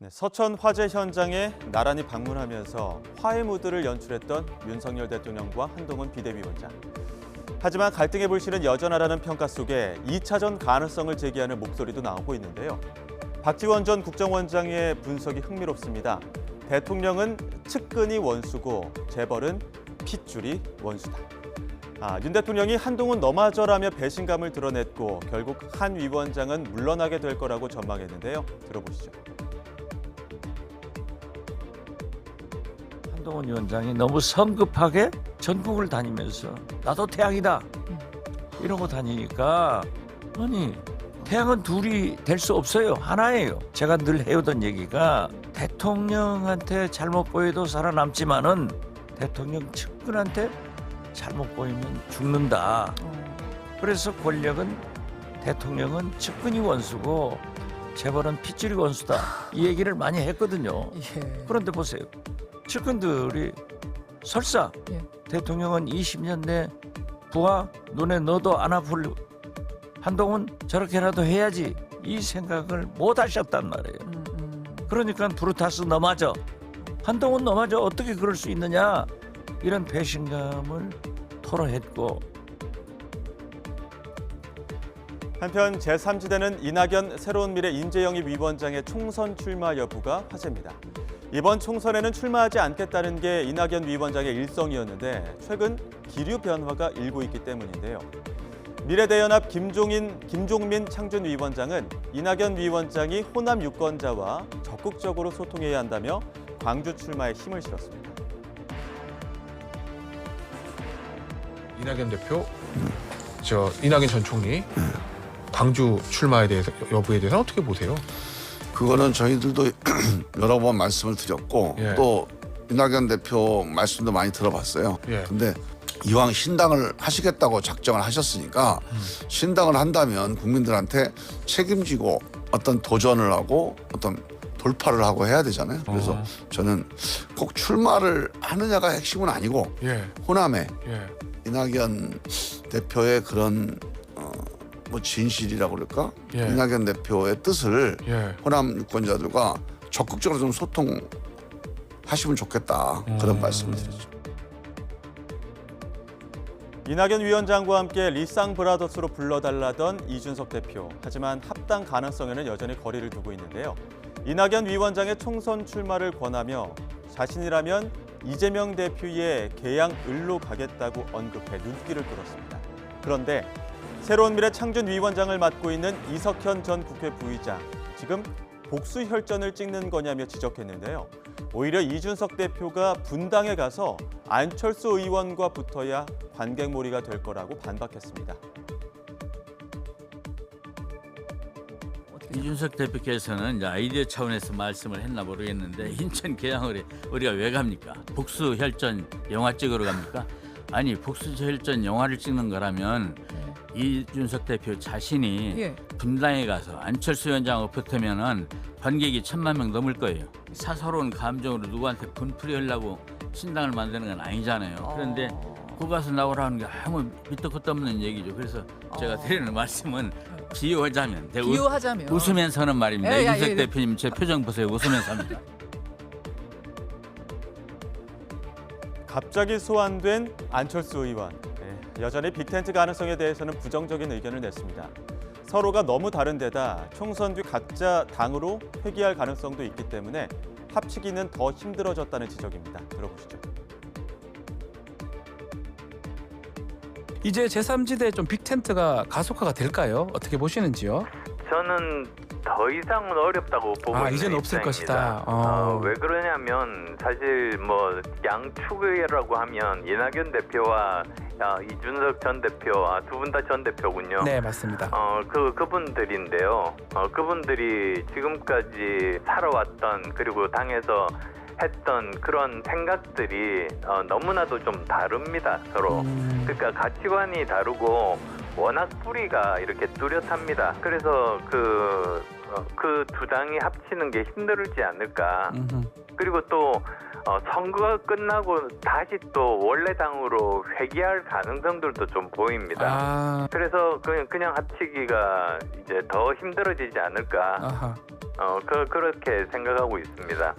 네, 서천 화재 현장에 나란히 방문하면서 화해 무드를 연출했던 윤석열 대통령과 한동훈 비대위원장. 하지만 갈등의 불씨는 여전하다는 평가 속에 2차전 가능성을 제기하는 목소리도 나오고 있는데요. 박지원 전 국정원장의 분석이 흥미롭습니다. 대통령은 측근이 원수고 재벌은 핏줄이 원수다. 윤 대통령이 한동훈 너마저라며 배신감을 드러냈고 결국 한 위원장은 물러나게 될 거라고 전망했는데요. 들어보시죠. 한동훈 위원장이 너무 성급하게 전국을 다니면서 나도 태양이다 이러고 다니니까 아니 태양은 둘이 될 수 없어요. 하나예요. 제가 늘 해오던 얘기가 대통령한테 잘못 보여도 살아남지만은 대통령 측근한테 잘못 보이면 죽는다. 그래서 권력은 대통령은 측근이 원수고 재벌은 핏줄이 원수다. 이 얘기를 많이 했거든요. 예. 그런데 보세요. 측근들이 설사 대통령은 20년 내 부하 눈에 넣어도 안 아플 한동훈 저렇게라도 해야지 이 생각을 못 하셨단 말이에요. 그러니까 브루타스 너마저 한동훈 너마저 어떻게 그럴 수 있느냐 이런 배신감을 토로했고 한편 제3지대는 이낙연 새로운미래 인재영입 위원장의 총선 출마 여부가 화제입니다. 이번 총선에는 출마하지 않겠다는 게 이낙연 위원장의 일성이었는데 최근 기류 변화가 일고 있기 때문인데요. 미래대연합 김종민 창준 위원장은 이낙연 위원장이 호남 유권자와 적극적으로 소통해야 한다며 광주 출마에 힘을 실었습니다. 이낙연 대표, 이낙연 전 총리 광주 출마에 대해서 여부에 대해서 어떻게 보세요? 그거는 저희들도 여러 번 말씀을 드렸고 예. 또 이낙연 대표 말씀도 많이 들어봤어요. 예. 근데 이왕 신당을 하시겠다고 작정을 하셨으니까 신당을 한다면 국민들한테 책임지고 어떤 도전을 하고 어떤 돌파를 하고 해야 되잖아요. 그래서 저는 꼭 출마를 하느냐가 핵심은 아니고 예. 호남에 예. 이낙연 대표의 그런 뭐 진실이라고 그럴까? 예. 이낙연 대표의 뜻을 예. 호남 유권자들과 적극적으로 좀 소통하시면 좋겠다. 그런 말씀을 드리죠. 이낙연 위원장과 함께 리쌍 브라더스로 불러달라던 이준석 대표. 하지만 합당 가능성에는 여전히 거리를 두고 있는데요. 이낙연 위원장의 총선 출마를 권하며 자신이라면 이재명 대표의 개양을로 가겠다고 언급해 눈길을 끌었습니다. 그런데 새로운미래 창준 위원장을 맡고 있는 이석현 전 국회 부의장, 지금 복수 혈전을 찍는 거냐며 지적했는데요. 오히려 이준석 대표가 분당에 가서 안철수 의원과 붙어야 관객몰이가 될 거라고 반박했습니다. 이준석 대표께서는 이제 아이디어 차원에서 말씀을 했나 모르겠는데 인천 계양을 우리가 왜 갑니까? 복수 혈전 영화 찍으러 갑니까? 아니 복수 혈전 영화를 찍는 거라면 이준석 대표 자신이 분당에 가서 안철수 위원장하고 붙으면은 관객이 1,000만 명 넘을 거예요. 사사로운 감정으로 누구한테 분풀이하려고 신당을 만드는 건 아니잖아요. 그런데 거기 가서 나오라는 게 아무 밑도 끝도 없는 얘기죠. 그래서 제가 드리는 말씀은 비유하자면 웃으면서 하는 말입니다. 이준석 대표님 제 표정 보세요. 웃으면서 합니다. 갑자기 소환된 안철수 의원. 여전히 빅텐트 가능성에 대해서는 부정적인 의견을 냈습니다. 서로가 너무 다른 데다 총선 뒤 각자 당으로 회귀할 가능성도 있기 때문에 합치기는 더 힘들어졌다는 지적입니다. 들어보시죠. 이제 제3지대 좀 빅텐트가 가속화가 될까요? 어떻게 보시는지요? 저는 더 이상은 어렵다고 보고 있는 이제는 없을 입장입니다. 것이다. 왜 그러냐면 사실 뭐 양축이라고 하면 이낙연 대표와 이준석 전 대표 두 분 다 전 대표군요. 네, 맞습니다. 그분들인데요. 그분들이 지금까지 살아왔던 그리고 당에서 했던 그런 생각들이 너무나도 좀 다릅니다, 서로. 그러니까 가치관이 다르고 워낙 뿌리가 이렇게 뚜렷합니다. 그래서 그 두 당이 합치는 게 힘들지 않을까. 음흠. 그리고 또 선거가 끝나고 다시 또 원래 당으로 회귀할 가능성들도 좀 보입니다. 아, 그래서 그냥 합치기가 이제 더 힘들어지지 않을까. 아하. 그렇게 생각하고 있습니다.